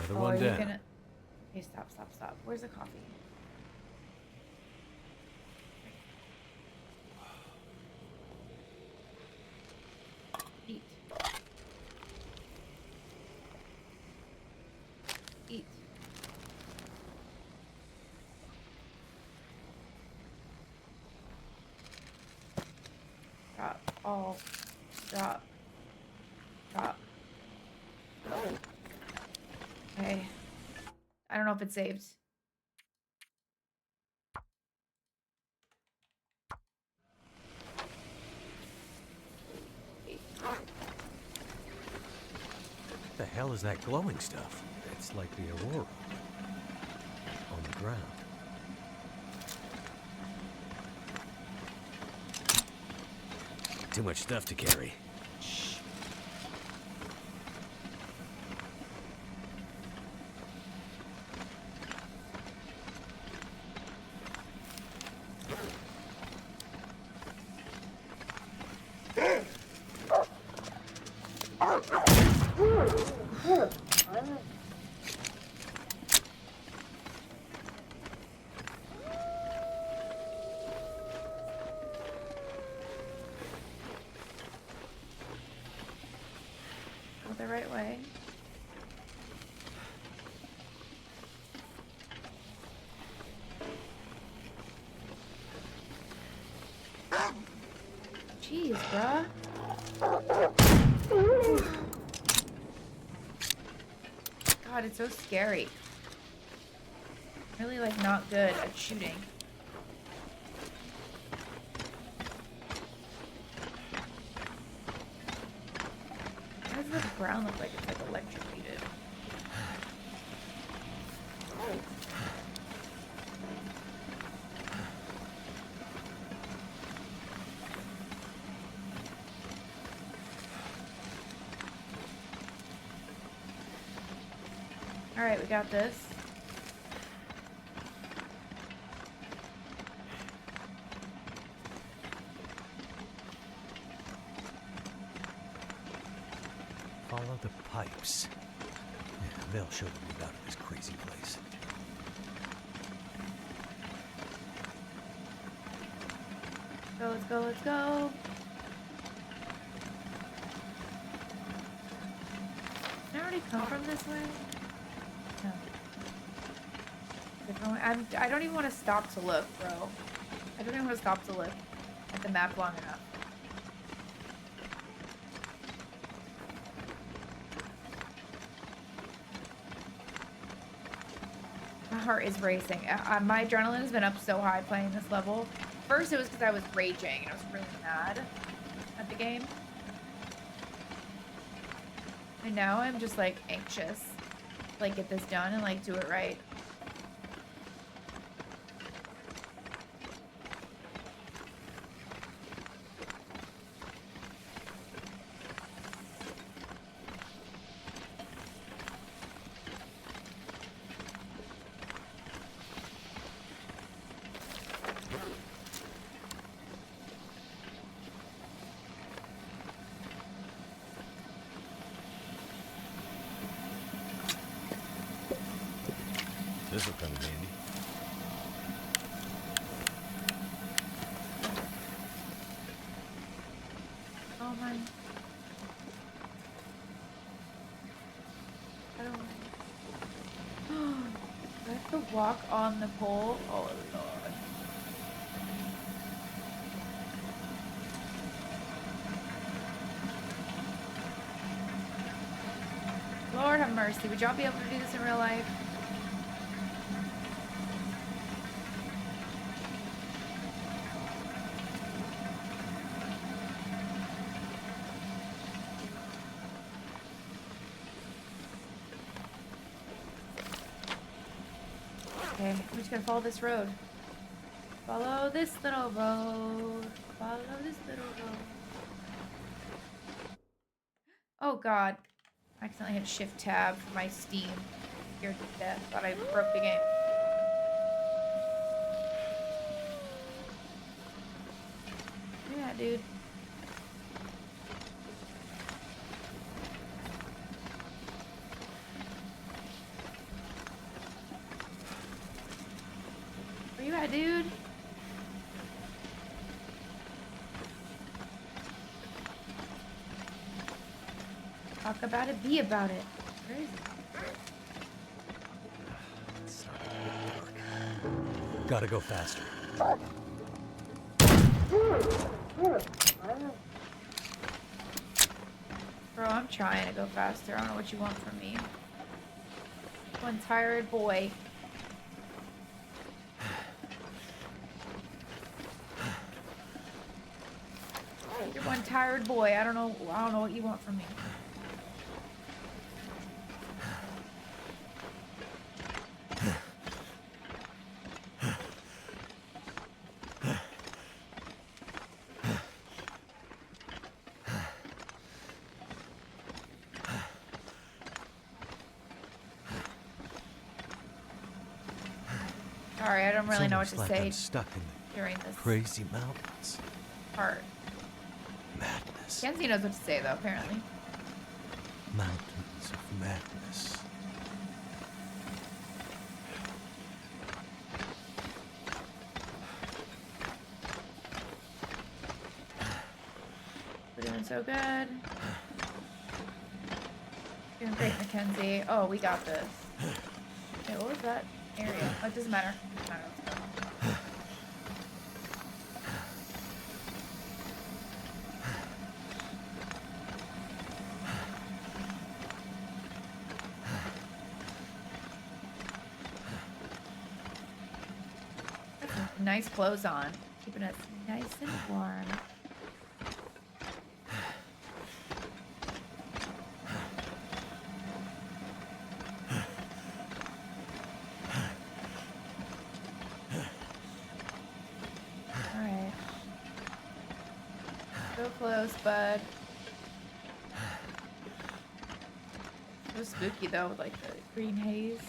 Another Oh, one are you down. gonna... Okay, stop, stop, stop. Where's the coffee? Eat. Eat. Drop. All. Drop. Drop. Okay. I don't know if it saved. What the hell is that glowing stuff? It's like the aurora. On the ground. Too much stuff to carry. Shh. Go the right way. Jeez, bruh. God, it's so scary. Really, like, not good at shooting. Why does the ground look like it's, like, electrocuted? Alright, we got this. Follow the pipes. Yeah, they'll show the way out of this crazy place. Go, let's go, let's go. Did I already come from this way? No. Different way. I don't even want to stop to look, bro. I don't even want to stop to look at the map long enough. My heart is racing. My adrenaline has been up so high playing this level. First, it was because I was raging and I was really mad at the game. And now I'm just like anxious to like get this done and like do it right. This will come in handy. Oh my. I don't. I have to walk on the pole. Oh lord. Lord have mercy. Would y'all be able to do this in real life? Okay, we're just gonna follow this road. Follow this little road. Follow this little road. Oh god. I accidentally hit shift tab for my Steam. Scared to death. Thought I broke the game. Yeah, dude. Yeah, dude. Talk about it, be about it. Crazy. It's starting to get dark. Gotta go faster. Bro, I'm trying to go faster. I don't know what you want from me. One tired boy. You're one tired boy. I don't know what you want from me. Sorry, I don't really It's know what almost to like say I'm stuck in during the this crazy mountains. part. Madness. Kenzie knows what to say though, apparently. Mountains of madness. We're doing so good. Doing great, Mackenzie. Oh, we got this. Okay, what was that area? Oh, it doesn't matter. Doesn't matter. Let's go. Got some nice clothes on, keeping us nice and warm. Alright. So close, bud. So spooky though, with like the green haze.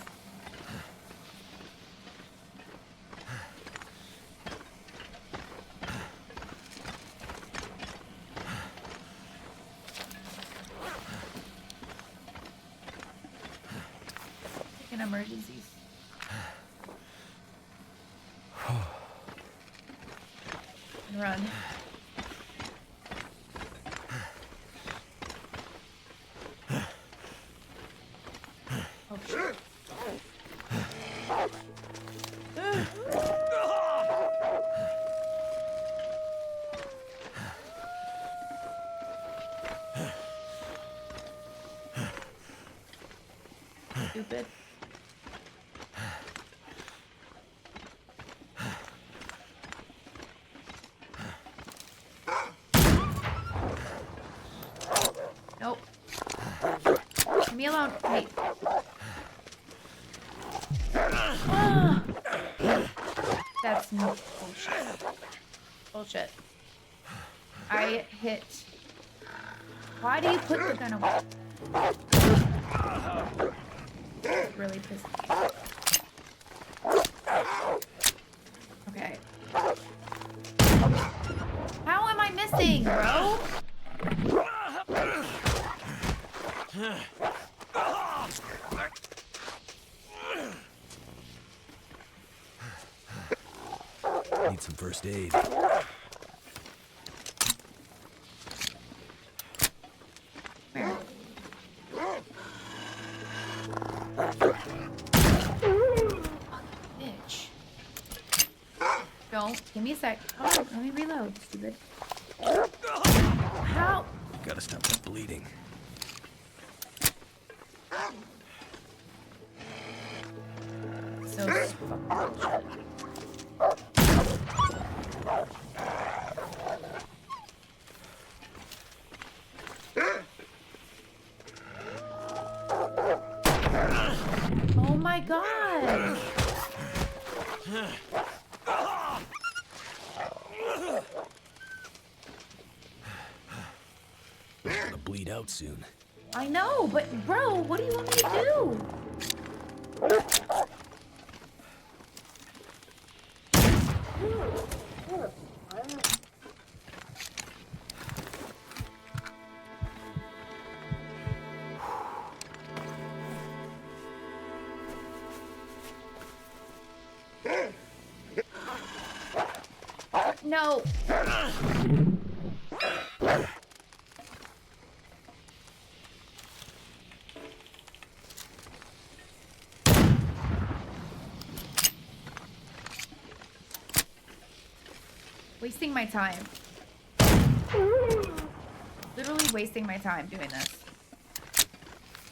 Taking emergencies. And run. Oh shit. Stupid. Nope. Leave me alone. Hey. Ah. That's no bullshit. Bullshit. I hit. Why do you put the gun away? It really pissed me off. Okay. How am I missing, bro? Need some first aid. Where? Bitch. Don't. Give me a sec. Oh, let me reload, stupid. How? Gotta stop that bleeding. So fucking bullshit. Oh my god! It's gonna bleed out soon. I know, but bro, what do you want me to do? No. Wasting my time. Literally wasting my time doing this.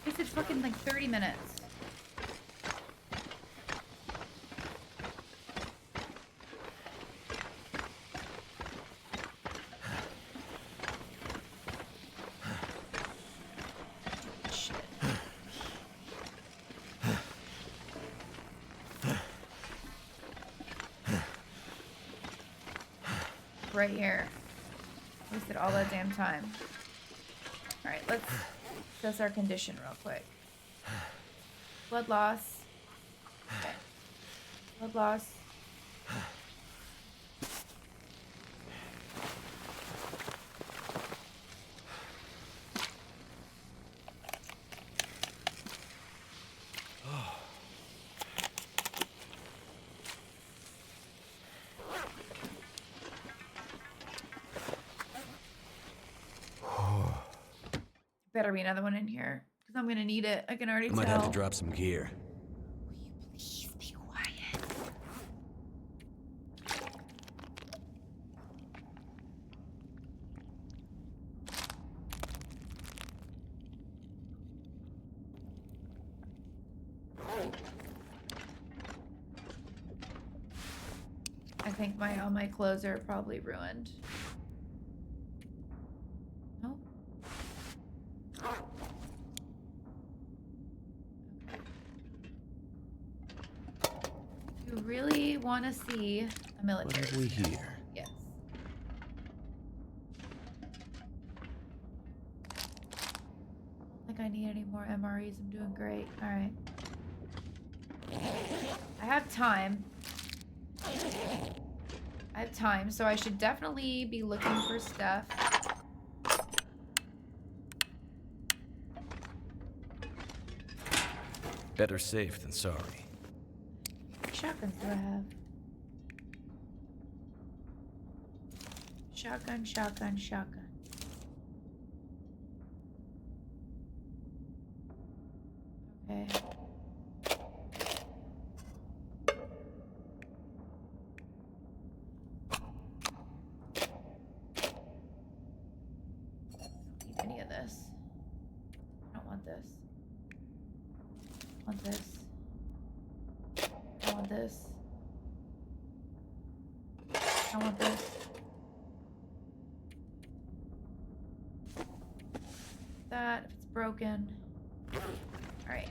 Wasted fucking like 30 minutes. Right here. Wasted all that damn time. Alright, let's assess our condition real quick. Blood loss. Okay. Blood loss. Better be another one in here, because I'm gonna need it. I can already tell. Might have to drop some gear. Will you please be quiet? I think all my clothes are probably ruined. Nope. You really want to see a military? What have we here? Yes. I don't think I need any more MREs. I'm doing great. All right. I have time. So I should definitely be looking for stuff. Better safe than sorry. What shotguns do I have? Shotgun, shotgun, shotgun. Okay. Don't need any of this. I don't want this. I want this. I want this. I want this. That, if it's broken. Alright.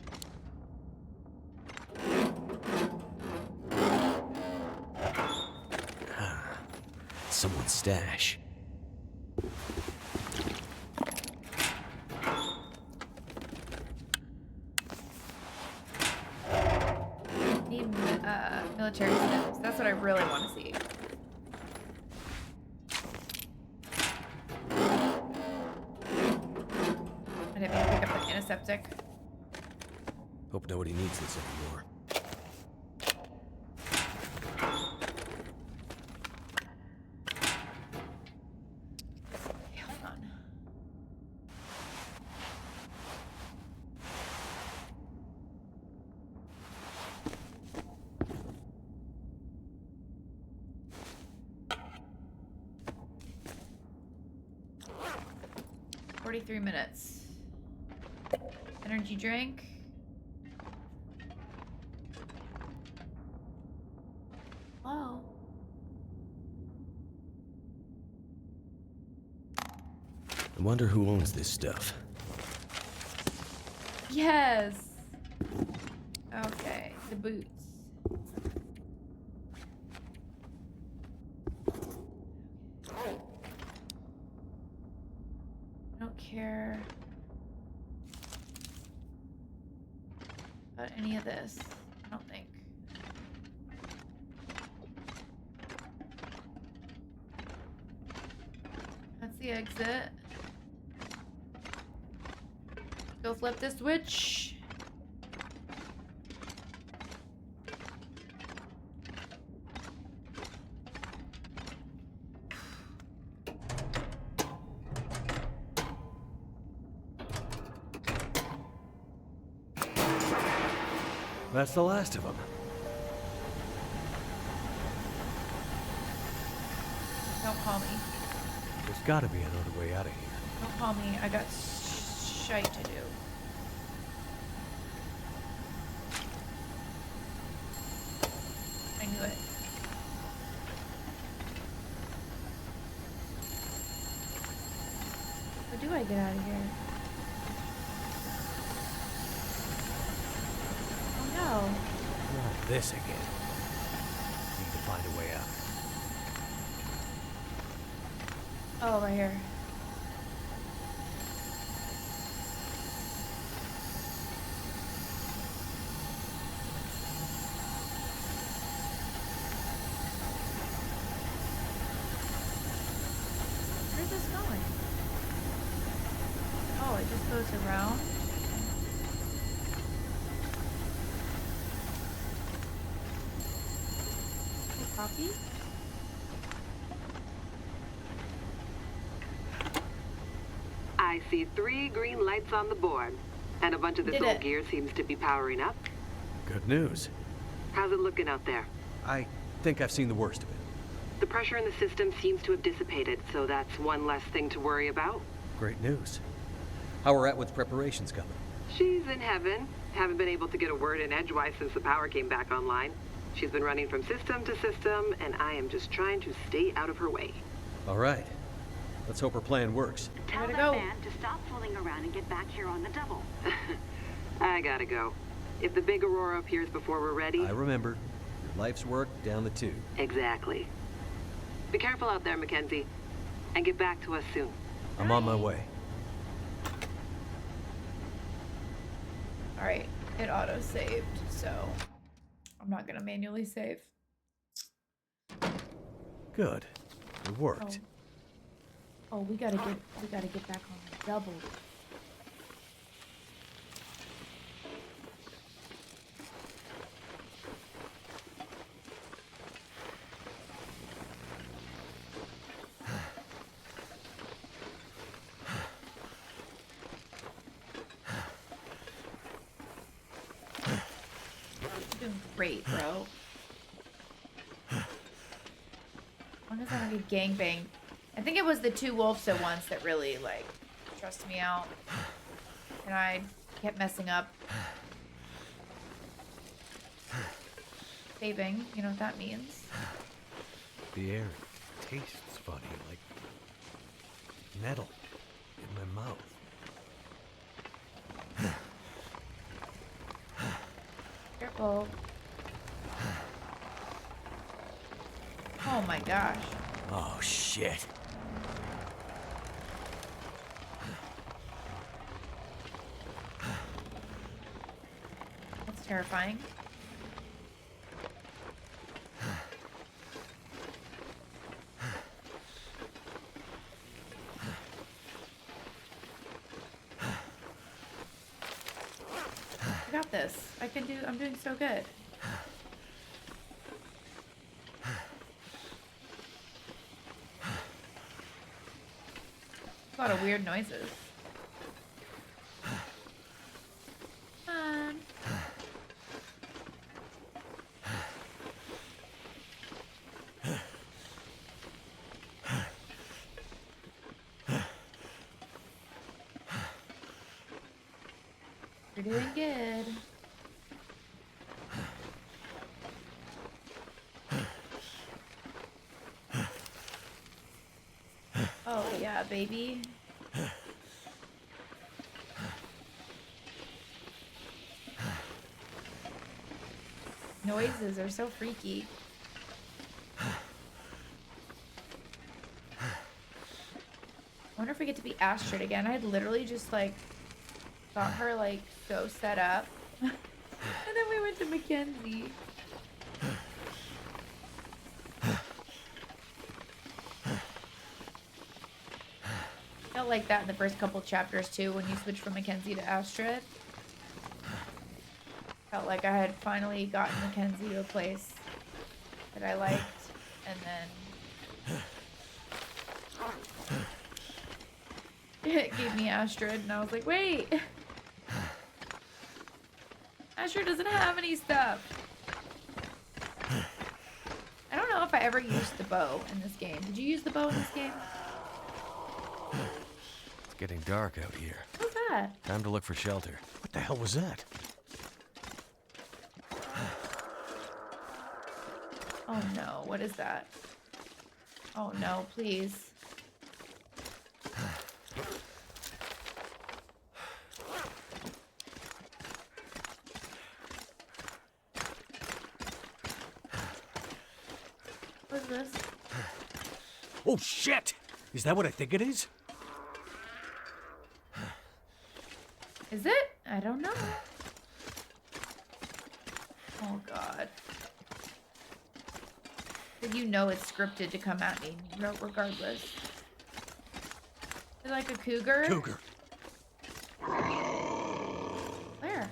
Someone's stash. Need military snips. That's what I really want to see. I didn't mean to pick up an antiseptic. Hope nobody needs this anymore. Okay, hold on. "43 minutes. Energy drink. Hello? I wonder who owns this stuff. Yes. Okay, the boots. I don't care about any of this. I don't think. That's the exit. Go flip the switch. That's the last of them. Don't call me. There's gotta be another way out of here. Don't call me. I got shite to do. I knew it. How do I get out of here? Oh no. Not this again. Need to find a way out. Oh, right here. Where's this going? Oh, it just goes around? Hey, Poppy? I see 3 green lights on the board, and a bunch of this Did old it. gear seems to be powering up. Good news. How's it looking out there? I think I've seen the worst of it. The pressure in the system seems to have dissipated, so that's one less thing to worry about. Great news. How are Atwood's preparations coming? She's in heaven. Haven't been able to get a word in edgewise since the power came back online. She's been running from system to system, and I am just trying to stay out of her way. All right. Let's hope her plan works. Tell Gotta that go. man to stop fooling around and get back here on the double. I gotta go. If the big Aurora appears before we're ready... I remember. Your life's work down the tube. Exactly. Be careful out there, Mackenzie. And get back to us soon. I'm on my way. Alright, it auto-saved, so I'm not gonna manually save. Good. It worked. Oh, we gotta get back on the double. You're doing great, bro. As long as I don't get gangbanged. I think it was the 2 wolves at once that really, like, stressed me out. And I kept messing up. Saving, you know what that means. The air tastes funny, like metal in my mouth. Careful. Oh my gosh. Oh, shit. That's terrifying. I got this. I'm doing so good. A lot of weird noises. You're doing good. Oh yeah, baby. Noises are so freaky. I wonder if we get to be Astrid again. I had literally just like got her like so set up. And then we went to Mackenzie. Felt like that in the first couple chapters too when you switched from Mackenzie to Astrid. Felt like I had finally gotten Mackenzie to a place that I liked, and then it gave me Astrid, and I was like, wait! Asher doesn't have any stuff. I don't know if I ever used the bow in this game. Did you use the bow in this game? It's getting dark out here. What's that? Time to look for shelter. What the hell was that? Oh no, what is that? Oh no, please. What is this? Oh shit! Is that what I think it is? Is it? I don't know. Oh god. But you know it's scripted to come at me regardless. Is it like a cougar? Cougar. Where?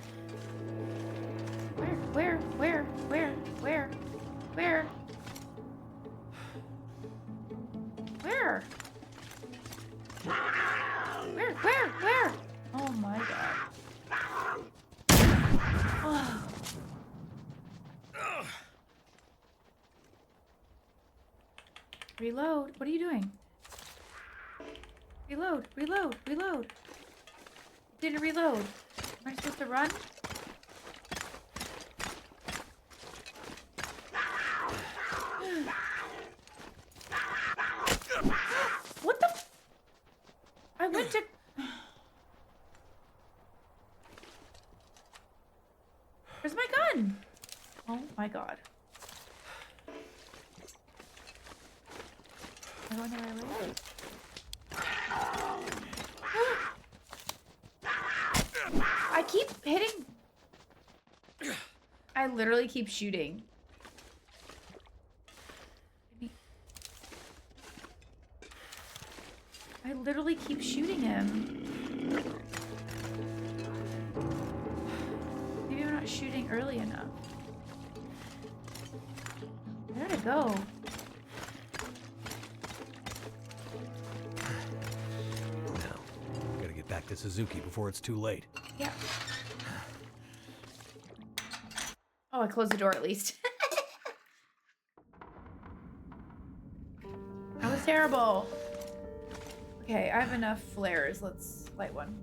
Where? Where? Where? Where? Where? Where? Where? Oh my god. Oh. Reload. What are you doing? Reload. Didn't reload. Am I supposed to run? What the? I went to... Where's my gun? Oh my god. Am I going the right way? I keep hitting. I literally keep shooting. I literally keep shooting him. Maybe I'm not shooting early enough. Where did it go? Now, gotta get back to Suzuki before it's too late. Yeah. Oh, I closed the door at least. That was terrible. Okay, I have enough flares. Let's light one.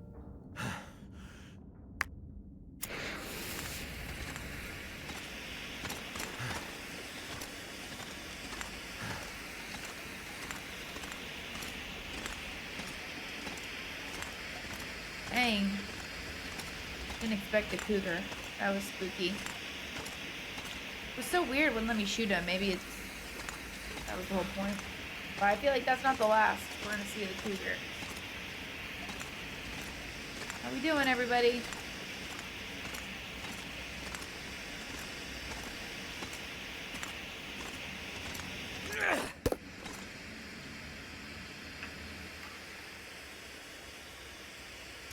Dang. Didn't expect a cougar. That was spooky. It was so weird. Wouldn't let me shoot him. Maybe it's... That was the whole point. But I feel like that's not the last. We're gonna see the cougar. How we doing, everybody?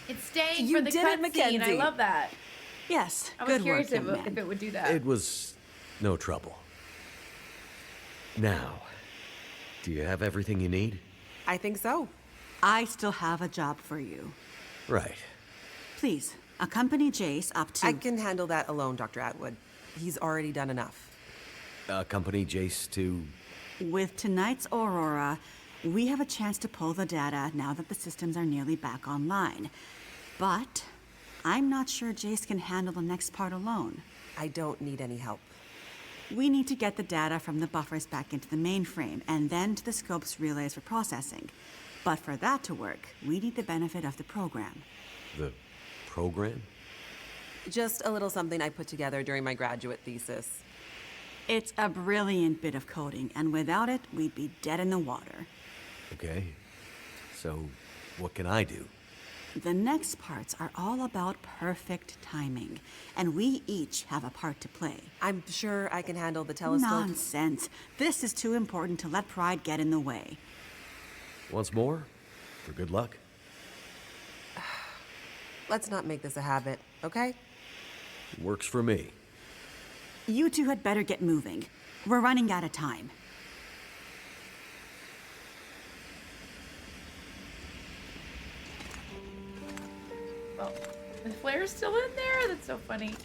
It's staying You for the did it, cutscene. I Mackenzie. love that. Yes, I was good curious work, young if man. it would do that. It was no trouble. Now, do you have everything you need? I think so. I still have a job for you. Right. Please, accompany Jace up to... I can handle that alone, Dr. Atwood. He's already done enough. Accompany Jace to... With tonight's Aurora, we have a chance to pull the data now that the systems are nearly back online. But I'm not sure Jace can handle the next part alone. I don't need any help. We need to get the data from the buffers back into the mainframe and then to the scope's relays for processing. But for that to work, we need the benefit of the program. the program? Just a little something I put together during my graduate thesis. It's a brilliant bit of coding, and without it, we'd be dead in the water. Okay. So, what can I do? The next parts are all about perfect timing, and we each have a part to play. I'm sure I can handle the telescope. Nonsense. This is too important to let pride get in the way. Once more, for good luck. Let's not make this a habit, okay? Works for me. You two had better get moving. We're running out of time. Oh, the flare's still in there? That's so funny.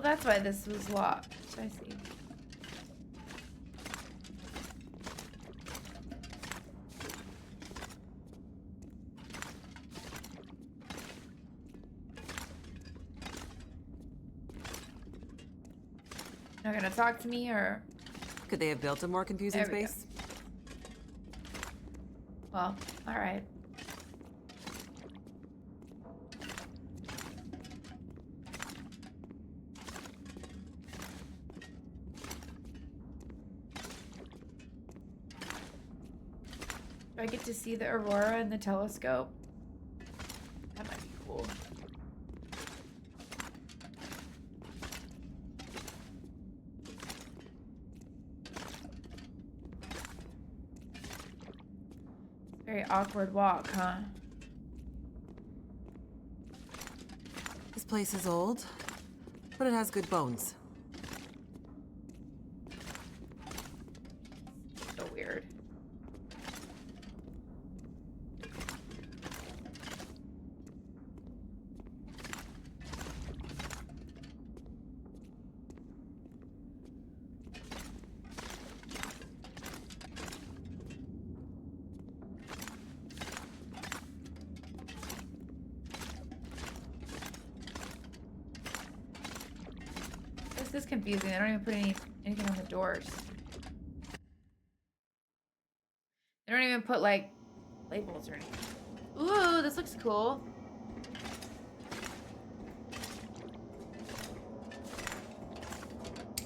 that's why this was locked. I see. Not gonna talk to me, or Could they have built a more confusing There we go. space? well, all right. Do I get to see the aurora in the telescope? That might be cool. Very awkward walk, huh? This place is old, but it has good bones. So weird. This is confusing. They don't even put anything on the doors. They don't even put like labels or anything. Ooh, this looks cool.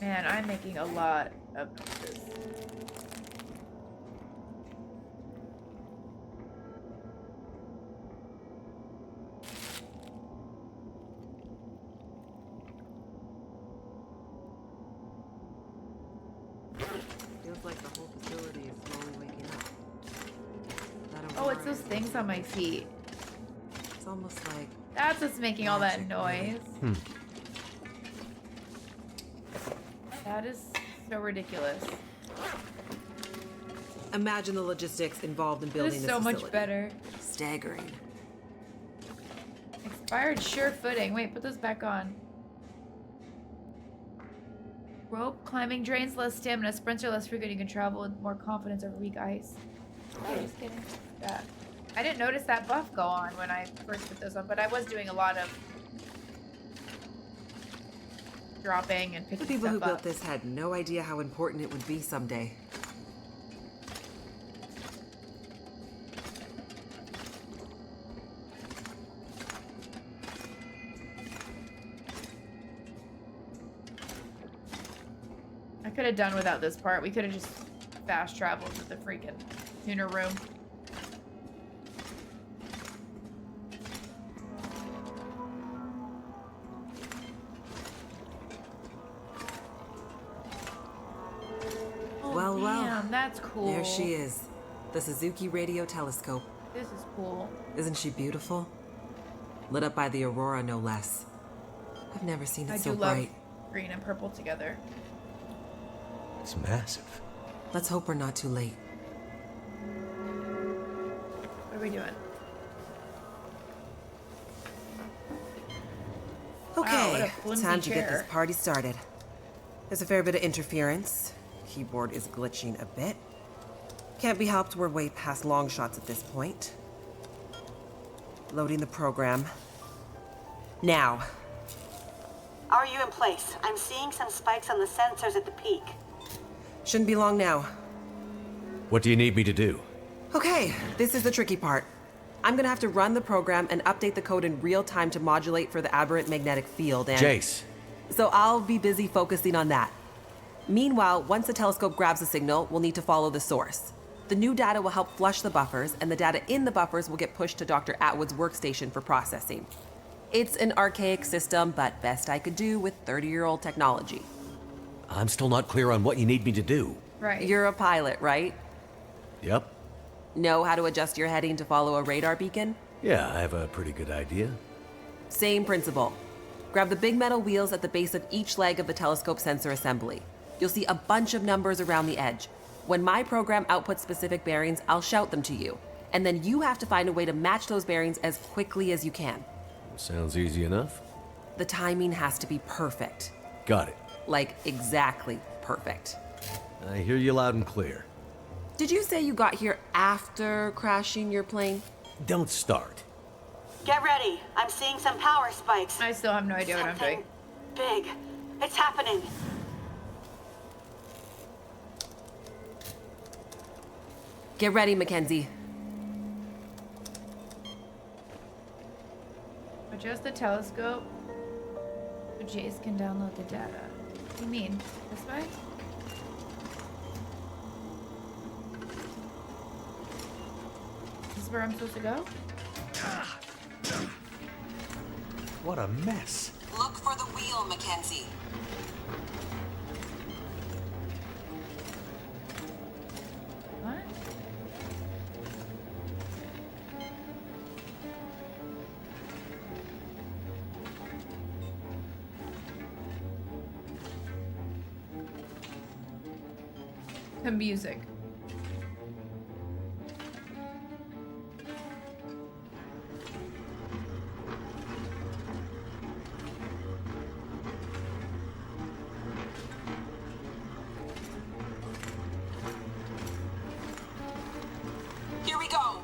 Man, I'm making a lot of noises. Feels like the whole facility is slowly waking up. That Oh, it's aurora those is things on my feet. It's almost like That's what's making all that Magic, really. noise. That is so ridiculous. imagine the logistics involved in It building is this so much facility. better. Staggering. Expired sure footing. Wait, put those back on. Rope climbing drains less stamina. Sprints are less frequent. You can travel with more confidence over weak ice. Okay, just kidding. That. I didn't notice that buff go on when I first put those on, but I was doing a lot of dropping and The picking people who stuff built up. this had no idea how important it would be someday. I could have done without this part. We could have just fast traveled to the freaking tuner room. Oh, Well, well. damn, that's cool. There she is. The Suzuki Radio Telescope. This is cool. Isn't she beautiful? Lit up by the aurora, no less. I've never seen it I so do love bright. green and purple together. It's massive. Let's hope we're not too late. What are we doing? Okay, what a flimsy time to get this chair. party started. There's a fair bit of interference. Keyboard is glitching a bit. Can't be helped, we're way past long shots at this point. Loading the program. Now. Are you in place? I'm seeing some spikes on the sensors at the peak. Shouldn't be long now. What do you need me to do? Okay, this is the tricky part. I'm gonna have to run the program and update the code in real time to modulate for the aberrant magnetic field and... Jace. So I'll be busy focusing on that. Meanwhile, once the telescope grabs a signal, we'll need to follow the source. The new data will help flush the buffers, and the data in the buffers will get pushed to Dr. Atwood's workstation for processing. It's an archaic system, but best I could do with 30-year-old technology. I'm still not clear on what you need me to do. Right. You're a pilot, right? Yep. Know how to adjust your heading to follow a radar beacon? Yeah, I have a pretty good idea. Same principle. Grab the big metal wheels at the base of each leg of the telescope sensor assembly. You'll see a bunch of numbers around the edge. When my program outputs specific bearings, I'll shout them to you. And then you have to find a way to match those bearings as quickly as you can. Sounds easy enough. The timing has to be perfect. Got it. Like, exactly perfect. I hear you loud and clear. Did you say you got here after crashing your plane? Don't start. Get ready. I'm seeing some power spikes. I still have no idea what I'm doing. Something big. It's happening. Get ready, Mackenzie. Adjust the telescope so Jace can download the data. What do you mean? This way? This is where I'm supposed to go? What a mess. Look for the wheel, Mackenzie. What? The music. Here we go.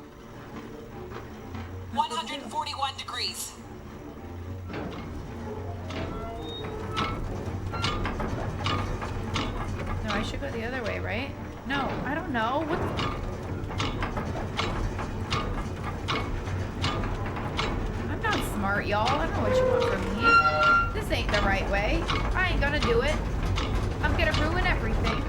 141 degrees. No, I should go the other way, right? No, I don't know. What? I'm not smart, y'all. I don't know what you want from me. This ain't the right way. I ain't gonna do it. I'm gonna ruin everything.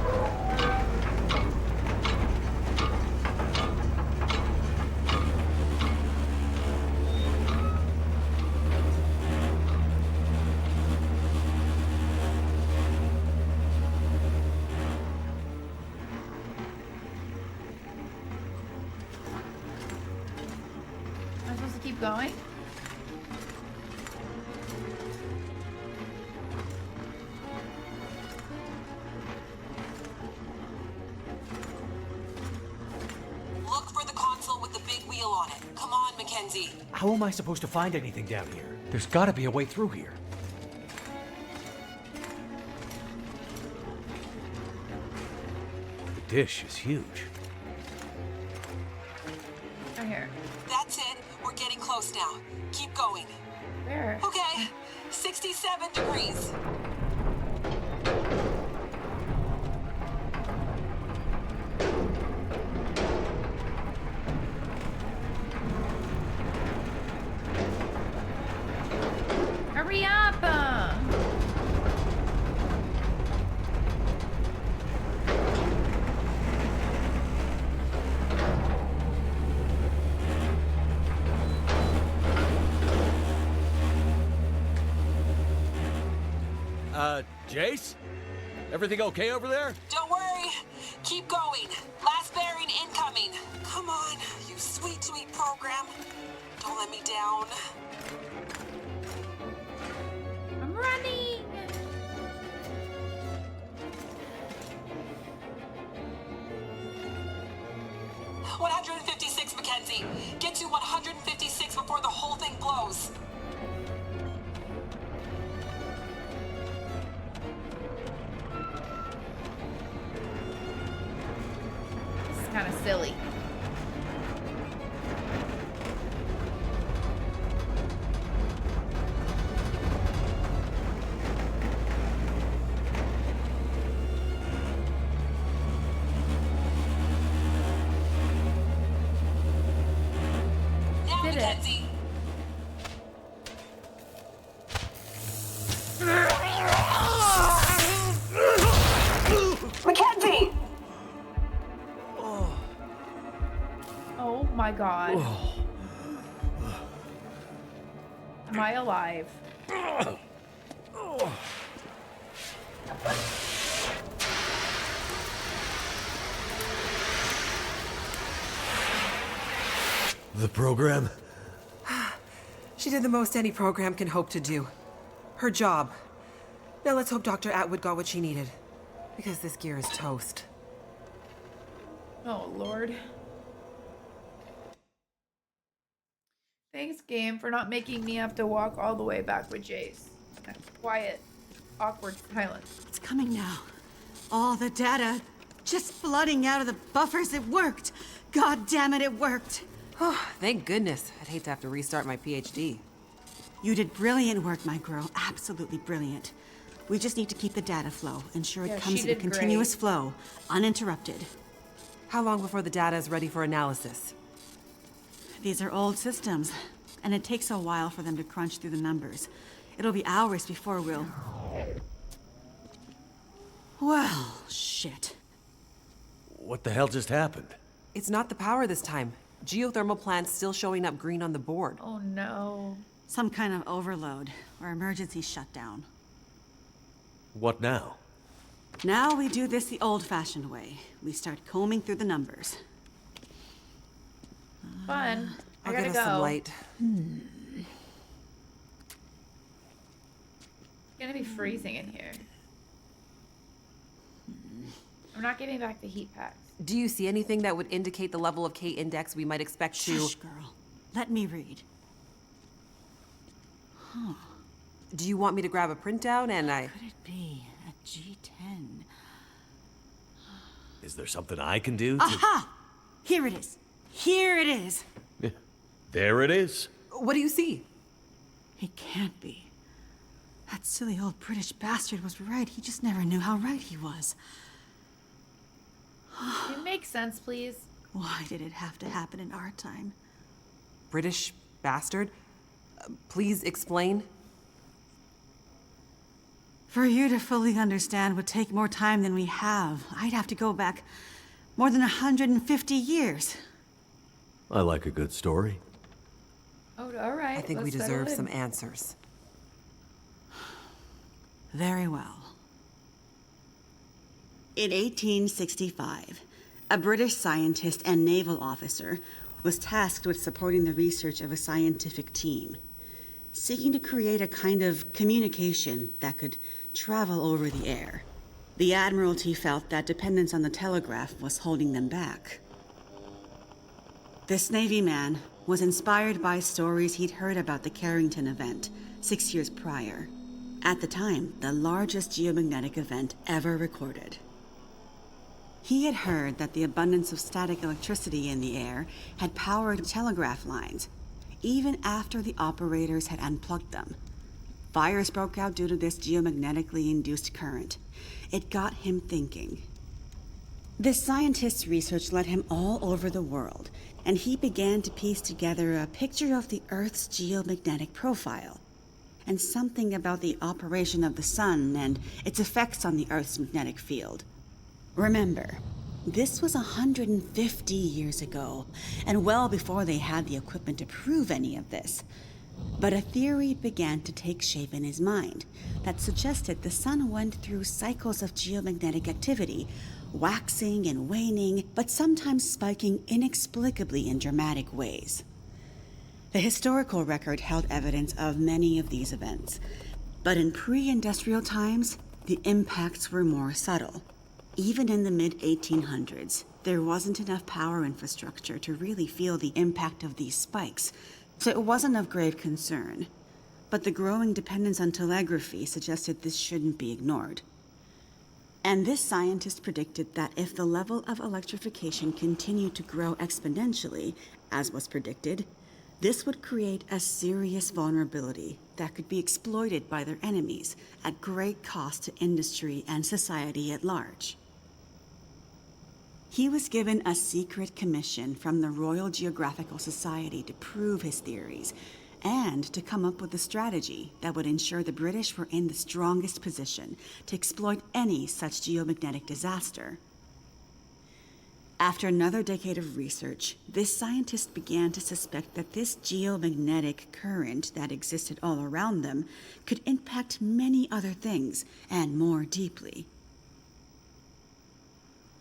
Am I supposed to keep going? Look for the console with the big wheel on it. Come on, Mackenzie. How am I supposed to find anything down here? There's gotta be a way through here. The dish is huge. Right here. That's it. We're getting close now. Keep going. Where? Okay. 67 degrees. Hurry up! Jace? Everything okay over there? Don't worry. Keep going. Last bearing incoming. Come on, you sweet, sweet program. Don't let me down. I'm running! 156, Mackenzie. Get to 156 before the whole thing blows. This is kind of silly. Now, Did it. Mackenzie. Mackenzie! Oh my god. Am I alive? The program? She did the most any program can hope to do. Her job. Now let's hope Dr. Atwood got what she needed. Because this gear is toast. Oh lord. Thanks, game, for not making me have to walk all the way back with Jace. That's quiet. awkward silence. It's coming now. All the data just flooding out of the buffers. It worked. God damn it, it worked. Oh, thank goodness. I'd hate to have to restart my PhD. You did brilliant work, my girl. Absolutely brilliant. We just need to keep the data flow, ensure Yeah, it she comes in a did continuous great. flow, uninterrupted. How long before the data is ready for analysis? These are old systems, and it takes a while for them to crunch through the numbers. It'll be hours before we'll... Well, shit. What the hell just happened? It's not the power this time. Geothermal plant's still showing up green on the board. Oh no. Some kind of overload, or emergency shutdown. What now? Now we do this the old-fashioned way. We start combing through the numbers. Fun. I I'll gotta get go. us some light. It's gonna be freezing in here. I'm not getting back the heat packs. Do you see anything that would indicate the level of K-index we might expect to... Shush, girl. Let me read. Do you want me to grab a printout and Could it be a G10? Is there something I can do to... Aha! Here it is. Here it is. There it is. What do you see? It can't be. That silly old British bastard was right. He just never knew how right he was. Can you make sense, please? Why did it have to happen in our time? British bastard? Please explain. For you to fully understand would take more time than we have. I'd have to go back more than 150 years. I like a good story. Oh, all right. I think we let's settle deserve in. some answers. Very well. In 1865, a British scientist and naval officer was tasked with supporting the research of a scientific team, seeking to create a kind of communication that could travel over the air. The Admiralty felt that dependence on the telegraph was holding them back. This Navy man was inspired by stories he'd heard about the Carrington event 6 years prior. At the time, the largest geomagnetic event ever recorded. He had heard that the abundance of static electricity in the air had powered telegraph lines, even after the operators had unplugged them. Fires broke out due to this geomagnetically induced current. It got him thinking. This scientist's research led him all over the world, and he began to piece together a picture of the Earth's geomagnetic profile, and something about the operation of the sun and its effects on the Earth's magnetic field. Remember, this was 150 years ago, and well before they had the equipment to prove any of this. But a theory began to take shape in his mind that suggested the sun went through cycles of geomagnetic activity, waxing and waning, but sometimes spiking inexplicably in dramatic ways. The historical record held evidence of many of these events, but in pre-industrial times, the impacts were more subtle. Even in the mid-1800s, there wasn't enough power infrastructure to really feel the impact of these spikes, so it wasn't of grave concern. But the growing dependence on telegraphy suggested this shouldn't be ignored. And this scientist predicted that if the level of electrification continued to grow exponentially, as was predicted, this would create a serious vulnerability that could be exploited by their enemies at great cost to industry and society at large. He was given a secret commission from the Royal Geographical Society to prove his theories and to come up with a strategy that would ensure the British were in the strongest position to exploit any such geomagnetic disaster. After another decade of research, this scientist began to suspect that this geomagnetic current that existed all around them could impact many other things, and more deeply.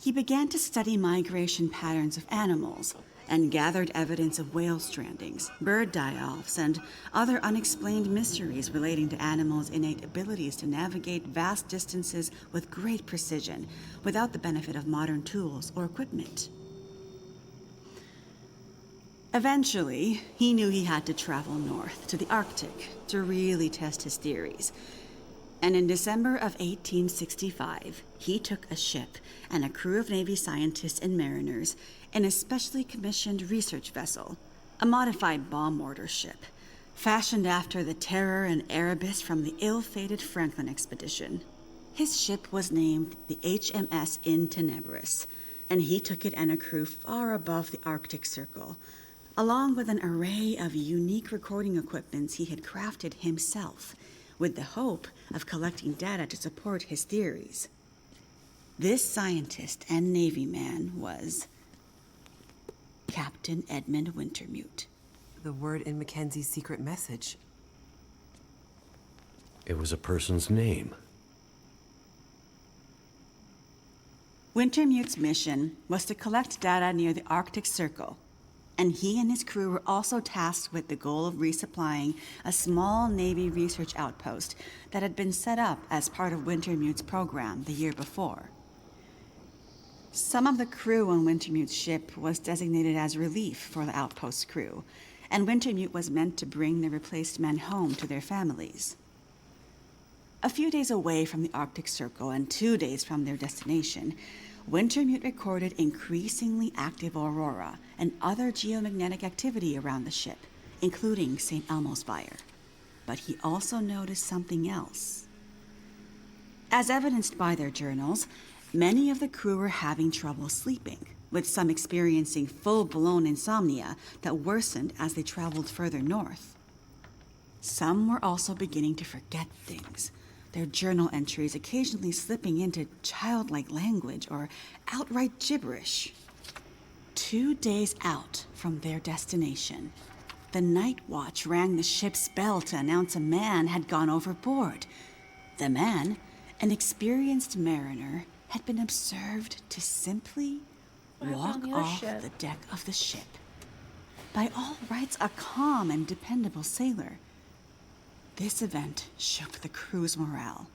He began to study migration patterns of animals, and gathered evidence of whale strandings, bird die-offs, and other unexplained mysteries relating to animals' innate abilities to navigate vast distances with great precision, without the benefit of modern tools or equipment. Eventually, he knew he had to travel north to the Arctic to really test his theories. And in December of 1865, he took a ship and a crew of Navy scientists and mariners in a specially commissioned research vessel, a modified bomb mortar ship, fashioned after the Terror and Erebus from the ill-fated Franklin expedition. His ship was named the HMS In Tenebris, and he took it and a crew far above the Arctic Circle, along with an array of unique recording equipments he had crafted himself, with the hope of collecting data to support his theories. This scientist and Navy man was Captain Edmund Wintermute. The word in Mackenzie's secret message. It was a person's name. Wintermute's mission was to collect data near the Arctic Circle, and he and his crew were also tasked with the goal of resupplying a small Navy research outpost that had been set up as part of Wintermute's program the year before. Some of the crew on Wintermute's ship was designated as relief for the outpost crew, and Wintermute was meant to bring the replaced men home to their families. A few days away from the Arctic Circle and 2 days from their destination, Wintermute recorded increasingly active aurora and other geomagnetic activity around the ship, including St. Elmo's Fire. But he also noticed something else. As evidenced by their journals, many of the crew were having trouble sleeping, with some experiencing full-blown insomnia that worsened as they traveled further north. Some were also beginning to forget things, their journal entries occasionally slipping into childlike language or outright gibberish. 2 days out from their destination, the night watch rang the ship's bell to announce a man had gone overboard. The man, an experienced mariner, had been observed to simply walk off the deck of the ship. By all rights, a calm and dependable sailor. This event shook the crew's morale.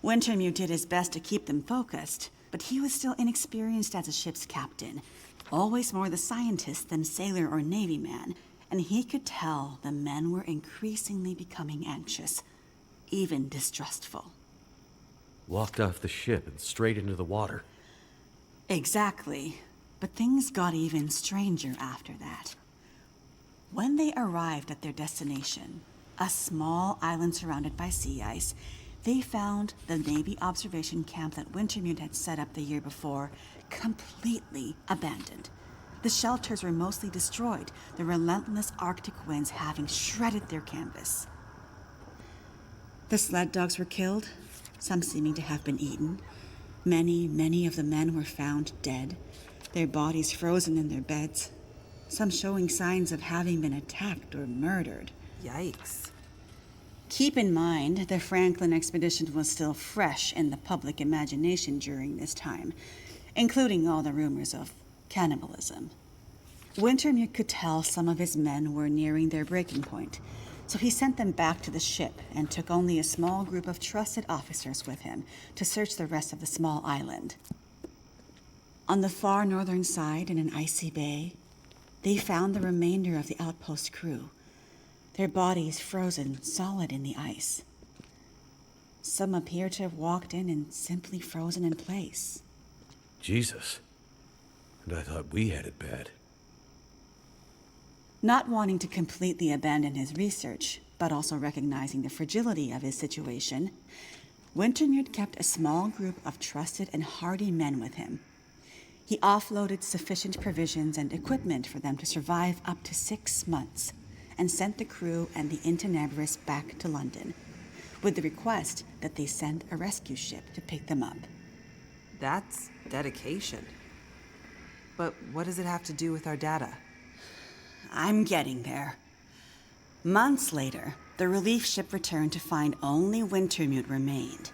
Wintermute did his best to keep them focused, but he was still inexperienced as a ship's captain, always more the scientist than sailor or Navy man, and he could tell the men were increasingly becoming anxious, even distrustful. Walked off the ship and straight into the water. Exactly, but things got even stranger after that. When they arrived at their destination, a small island surrounded by sea ice, they found the Navy observation camp that Wintermute had set up the year before completely abandoned. The shelters were mostly destroyed, the relentless Arctic winds having shredded their canvas. The sled dogs were killed, some seeming to have been eaten. Many of the men were found dead, their bodies frozen in their beds, some showing signs of having been attacked or murdered. Yikes. Keep in mind, the Franklin expedition was still fresh in the public imagination during this time, including all the rumors of cannibalism. Wintermute could tell some of his men were nearing their breaking point, so he sent them back to the ship and took only a small group of trusted officers with him to search the rest of the small island. On the far northern side, in an icy bay, they found the remainder of the outpost crew, their bodies frozen solid in the ice. Some appear to have walked in and simply frozen in place. Jesus. And I thought we had it bad. Not wanting to completely abandon his research, but also recognizing the fragility of his situation, Wintermute kept a small group of trusted and hardy men with him. He offloaded sufficient provisions and equipment for them to survive up to 6 months, and sent the crew and the In Tenebris back to London, with the request that they send a rescue ship to pick them up. That's dedication. But what does it have to do with our data? I'm getting there. Months later, the relief ship returned to find only Wintermute remained.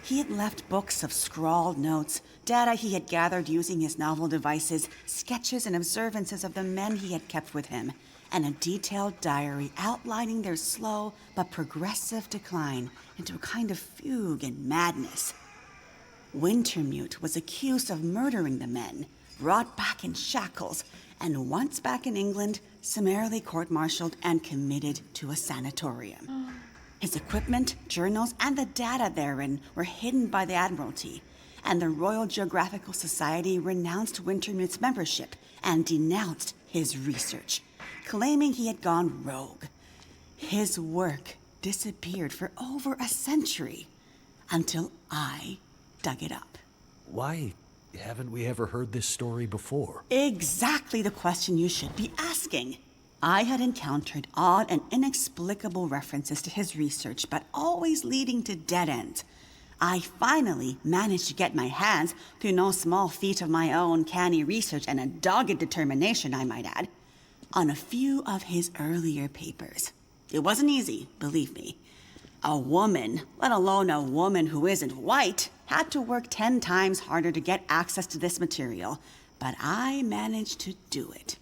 He had left books of scrawled notes, data he had gathered using his novel devices, sketches and observances of the men he had kept with him, and a detailed diary outlining their slow but progressive decline into a kind of fugue and madness. Wintermute was accused of murdering the men, brought back in shackles, and once back in England, summarily court-martialed and committed to a sanatorium. His equipment, journals, and the data therein were hidden by the Admiralty, and the Royal Geographical Society renounced Wintermute's membership and denounced his research, claiming he had gone rogue. His work disappeared for over a century until I dug it up. Why haven't we ever heard this story before? Exactly the question you should be asking. I had encountered odd and inexplicable references to his research, but always leading to dead ends. I finally managed to get my hands, through no small feat of my own canny research and a dogged determination, I might add, on a few of his earlier papers. It wasn't easy, believe me. A woman, let alone a woman who isn't white, had to work 10 times harder to get access to this material, but I managed to do it.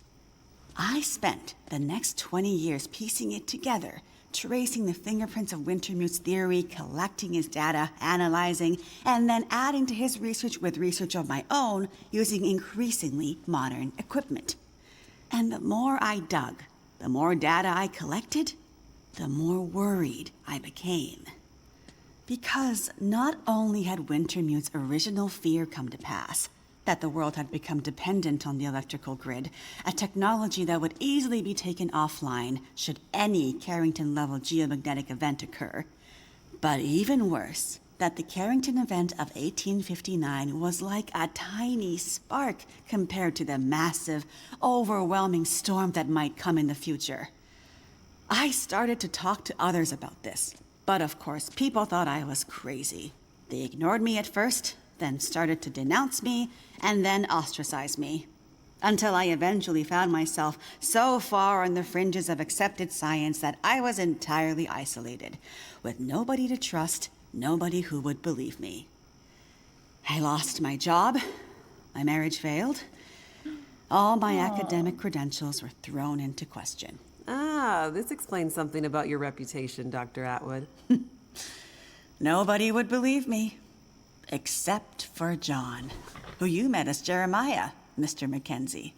I spent the next 20 years piecing it together, tracing the fingerprints of Wintermute's theory, collecting his data, analyzing, and then adding to his research with research of my own using increasingly modern equipment. And the more I dug, the more data I collected, the more worried I became. Because not only had Wintermute's original fear come to pass, that the world had become dependent on the electrical grid, a technology that would easily be taken offline should any Carrington-level geomagnetic event occur. But even worse, that the Carrington event of 1859 was like a tiny spark compared to the massive, overwhelming storm that might come in the future. I started to talk to others about this, but of course, people thought I was crazy. They ignored me at first, then started to denounce me, and then ostracize me. Until I eventually found myself so far on the fringes of accepted science that I was entirely isolated, with nobody to trust, nobody who would believe me. I lost my job, my marriage failed, all my academic credentials were thrown into question. Ah, this explains something about your reputation, Dr. Atwood. Nobody would believe me. Except for John, who you met as Jeremiah, Mr. Mackenzie.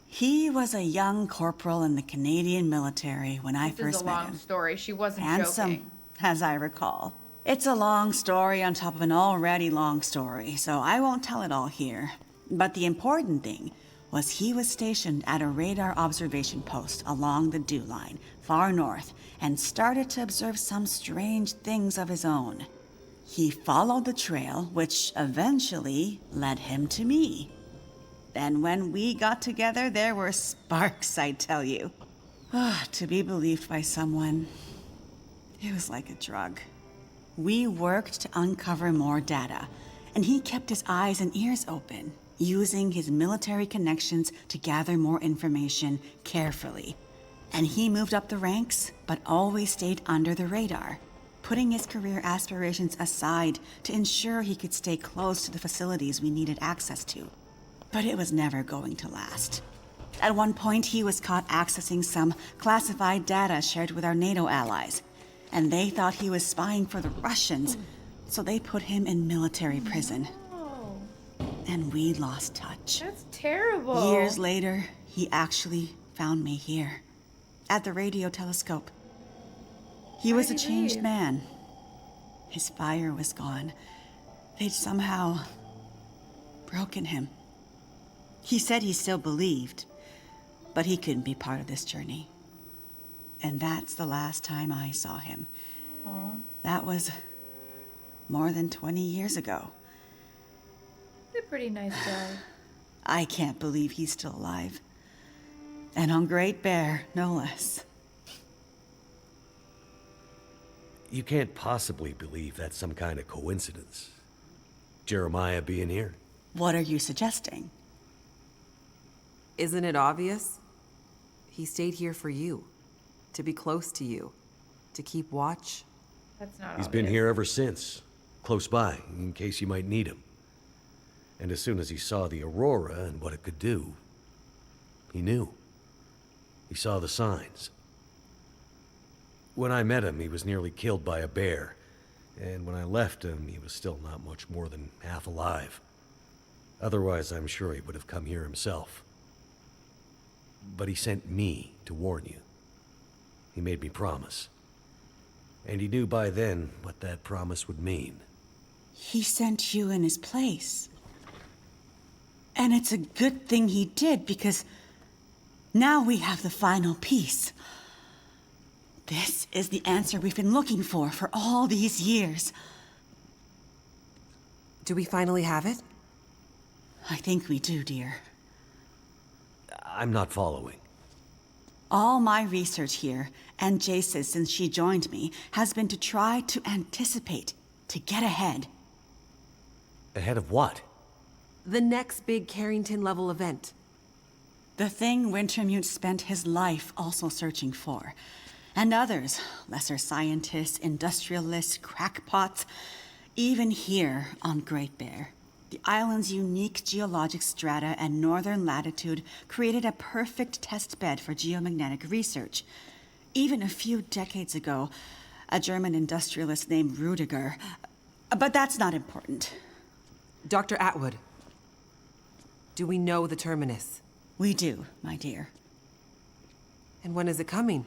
He was a young corporal in the Canadian military when I This first is a met long him. story. She wasn't Handsome, joking. as I recall. It's a long story on top of an already long story, so I won't tell it all here. But the important thing was he was stationed at a radar observation post along the dew line, far north, and started to observe some strange things of his own. He followed the trail, which eventually led him to me. Then when we got together, there were sparks, I tell you. To be believed by someone, it was like a drug. We worked to uncover more data, and he kept his eyes and ears open, using his military connections to gather more information carefully. And he moved up the ranks, but always stayed under the radar, putting his career aspirations aside to ensure he could stay close to the facilities we needed access to. But it was never going to last. At one point, he was caught accessing some classified data shared with our NATO allies, and they thought he was spying for the Russians, so they put him in military prison. Oh, And we lost touch. that's terrible. Years later, he actually found me here, at the radio telescope. He was a did he changed leave? man. His fire was gone. They'd somehow broken him. He said he still believed, but he couldn't be part of this journey. And that's the last time I saw him. Aw. That was more than 20 years ago. He's a pretty nice guy. I can't believe he's still alive. And on Great Bear, no less. You can't possibly believe that's some kind of coincidence. Jeremiah being here. What are you suggesting? Isn't it obvious? He stayed here for you, to be close to you, to keep watch. That's not He's been obvious. here ever since, close by, in case you might need him. And as soon as he saw the aurora and what it could do, he knew. He saw the signs. When I met him, he was nearly killed by a bear. And when I left him, he was still not much more than half alive. Otherwise, I'm sure he would have come here himself. But he sent me to warn you. He made me promise. And he knew by then what that promise would mean. He sent you in his place. And it's a good thing he did, because now we have the final piece. This is the answer we've been looking for all these years. Do we finally have it? I think we do, dear. I'm not following. All my research here, and Jace's since she joined me, has been to try to anticipate, to get ahead. Ahead of what? The next big Carrington-level event. The thing Wintermute spent his life also searching for. And others, lesser scientists, industrialists, crackpots, even here on Great Bear. The island's unique geologic strata and northern latitude created a perfect test bed for geomagnetic research. Even a few decades ago, a German industrialist named Rudiger. But that's not important. Dr. Atwood, do we know the terminus? We do, my dear. And when is it coming?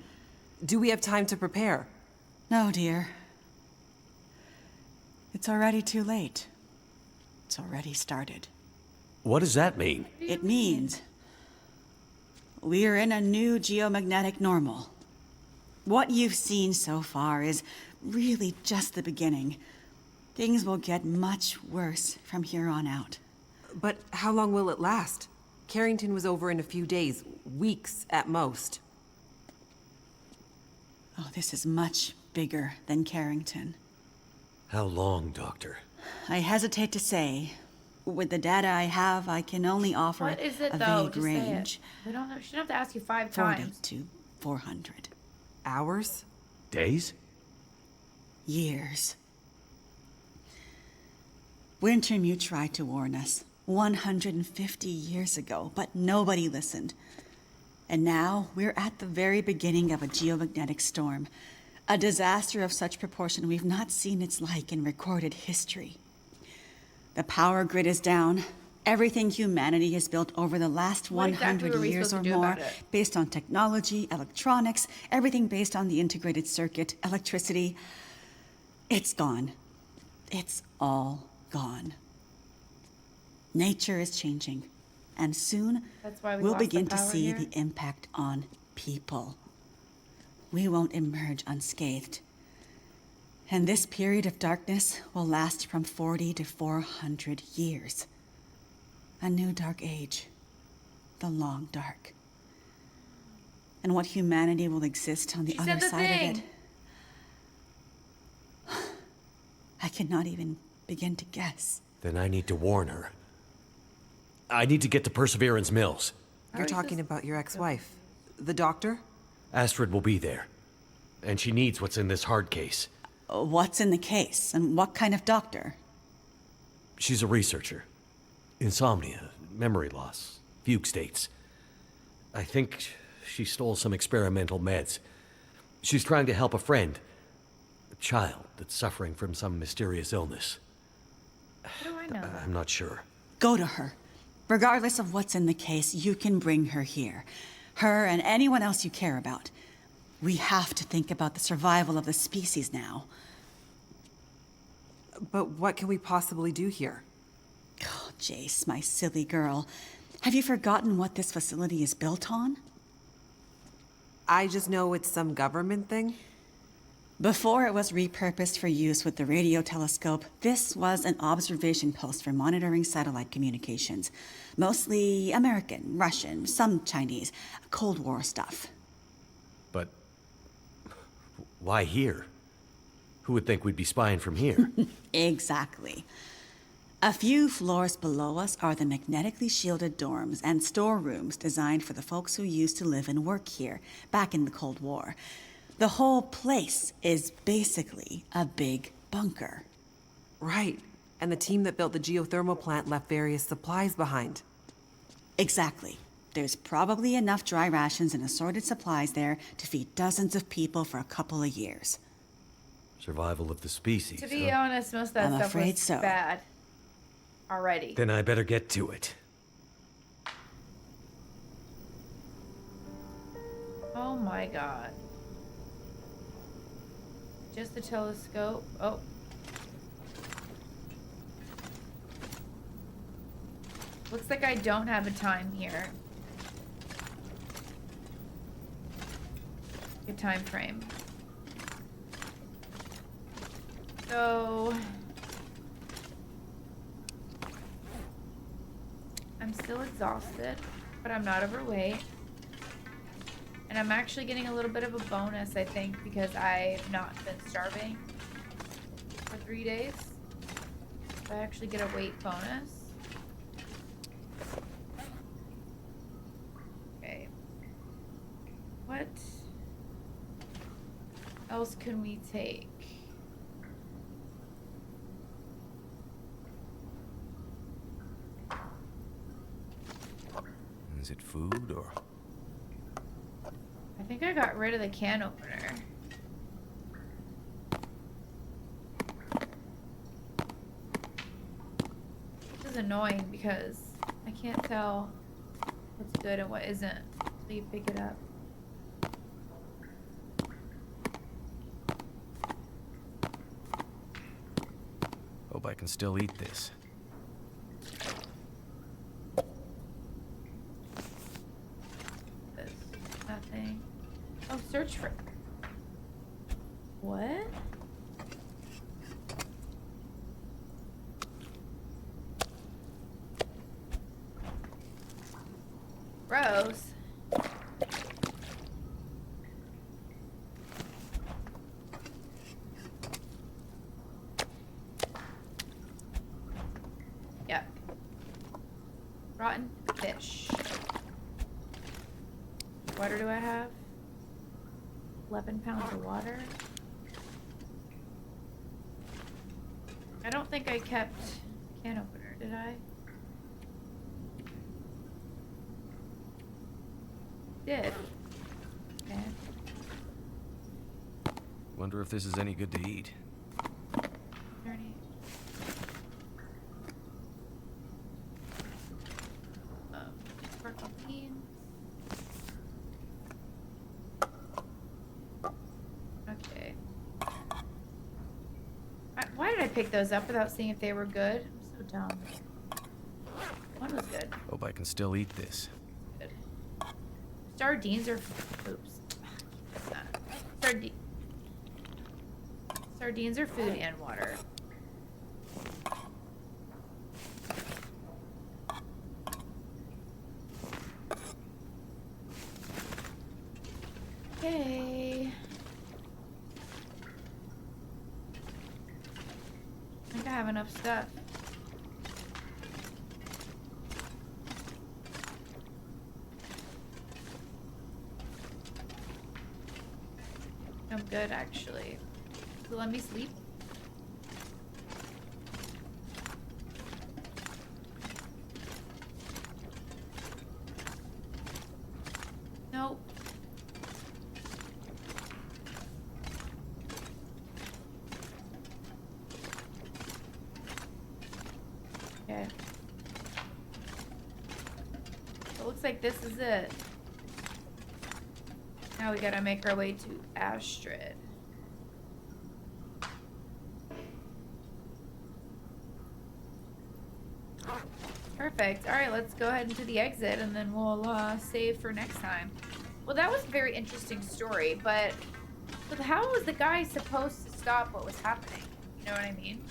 Do we have time to prepare? No, dear. It's already too late. It's already started. What does that mean? It means we're in a new geomagnetic normal. What you've seen so far is really just the beginning. Things will get much worse from here on out. But how long will it last? Carrington was over in a few days, weeks at most. Oh, this is much bigger than Carrington. How long, Doctor? I hesitate to say. With the data I have, I can only offer What is it, a though? vague Just say it. range. We don't know. She don't have to ask you 5 40 times. to 400 Hours? Days? years. Wintermute tried to warn us 150 years ago, but nobody listened. And now we're at the very beginning of a geomagnetic storm. A disaster of such proportion we've not seen its like in recorded history. The power grid is down. Everything humanity has built over the last What 100 exactly were we years or supposed to do more, about it? based on technology, electronics, everything based on the integrated circuit, electricity. It's gone. It's all gone. Nature is changing, and soon That's why we we'll lost the begin to power see here? the impact on people. We won't emerge unscathed. And this period of darkness will last from 40 to 400 years. A new dark age. The Long Dark. And what humanity will exist on the She other said the side thing. of it, I cannot even begin to guess. Then I need to warn her. I need to get to Perseverance Mills. You're talking about your ex-wife. The doctor? Astrid will be there. And she needs what's in this hard case. What's in the case, and what kind of doctor? She's a researcher. Insomnia, memory loss, fugue states. I think she stole some experimental meds. She's trying to help a friend. A child that's suffering from some mysterious illness. How do I know? I'm not sure. Go to her. Regardless of what's in the case, you can bring her here. Her and anyone else you care about. We have to think about the survival of the species now. But what can we possibly do here? Oh, Jace, my silly girl. Have you forgotten what this facility is built on? I just know it's some government thing. Before it was repurposed for use with the radio telescope, this was an observation post for monitoring satellite communications. Mostly American, Russian, some Chinese, Cold War stuff. But why here? Who would think we'd be spying from here? Exactly. A few floors below us are the magnetically shielded dorms and storerooms designed for the folks who used to live and work here, back in the Cold War. The whole place is basically a big bunker. Right. And the team that built the geothermal plant left various supplies behind. Exactly. There's probably enough dry rations and assorted supplies there to feed dozens of people for a couple of years. Survival of the species. To be huh? honest, most of that I'm stuff afraid was so. bad. Already. Then I better get to it. Oh my god. Just the telescope. Oh. Looks like I don't have a time here. A time frame. So I'm still exhausted, but I'm not overweight. And I'm actually getting a little bit of a bonus, I think, because I've not been starving for 3 days. So I actually get a weight bonus. Okay. What else can we take? Is it food or? I think I got rid of the can opener. This is annoying because I can't tell what's good and what isn't until you pick it up. Hope I can still eat this. This, nothing. Oh, search for. What? Gross. Yep. Rotten fish. Water do I have? 11 pounds of water. I don't think I kept a can opener, did I? Did. Okay. Wonder if this is any good to eat. 30. Purple beans. Okay. Why did I pick those up without seeing if they were good? I'm so dumb. One was good. Hope I can still eat this. Good. Sardines are oops. Sardines are food and water. Okay. I think I have enough stuff. I'm good, actually. So let me sleep. Nope. Okay. So it looks like this is it. Now we gotta make our way to Astrid. Perfect. Alright, let's go ahead into the exit and then we'll save for next time. Well, that was a very interesting story, but how was the guy supposed to stop what was happening? You know what I mean?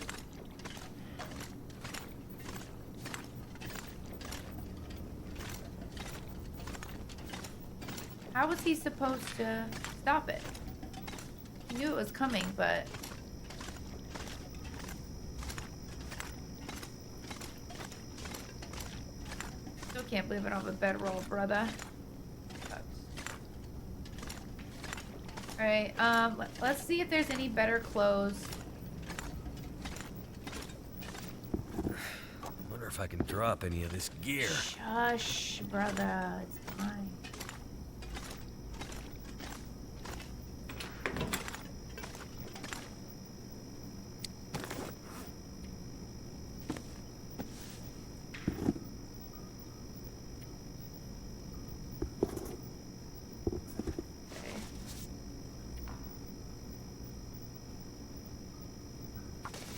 How was he supposed to stop it? He knew it was coming, but... Still can't believe I don't have a bedroll, brother. Alright, let's see if there's any better clothes. Wonder if I can drop any of this gear. Shush, brother. It's fine.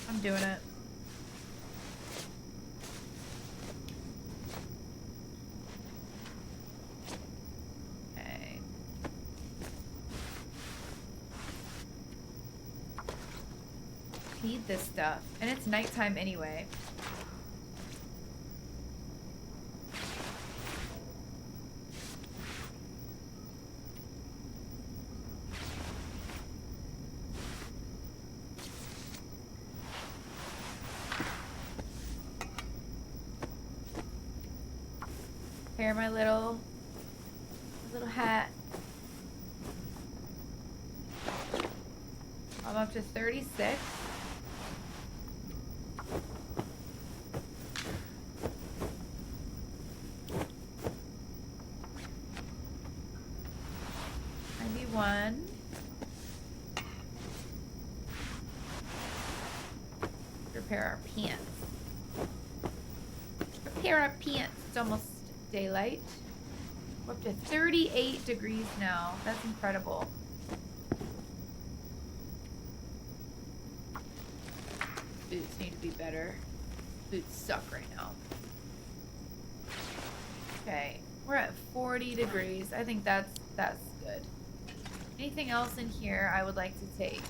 I'm doing it. Okay. Need this stuff. And it's nighttime anyway. Wear my little hat. I'm up to 36. One. Repair our pants. Repair our pants. It's almost daylight. We're up to 38 degrees now. That's incredible. Boots need to be better. Boots suck right now. Okay, we're at 40 degrees. I think that's good. Anything else in here I would like to take?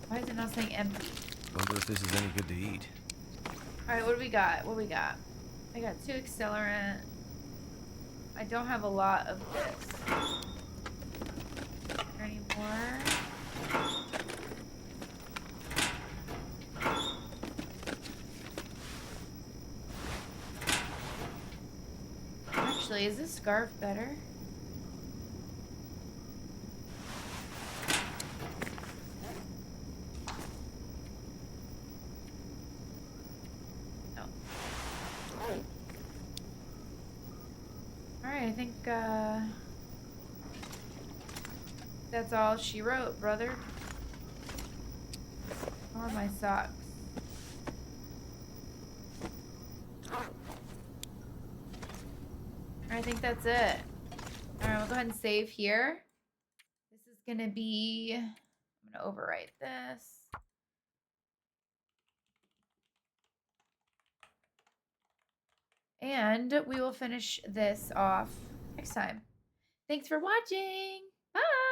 Why is it not saying empty? Wonder if this is any good to eat. Alright, what do we got? What do we got? I got 2 accelerant. I don't have a lot of this. Is there any more? Actually, is this scarf better? No. Alright, I think that's all she wrote, brother. How are my socks? I think that's it. Alright, we'll go ahead and save here. This is gonna be, I'm gonna overwrite this. And we will finish this off next time. Thanks for watching. Bye.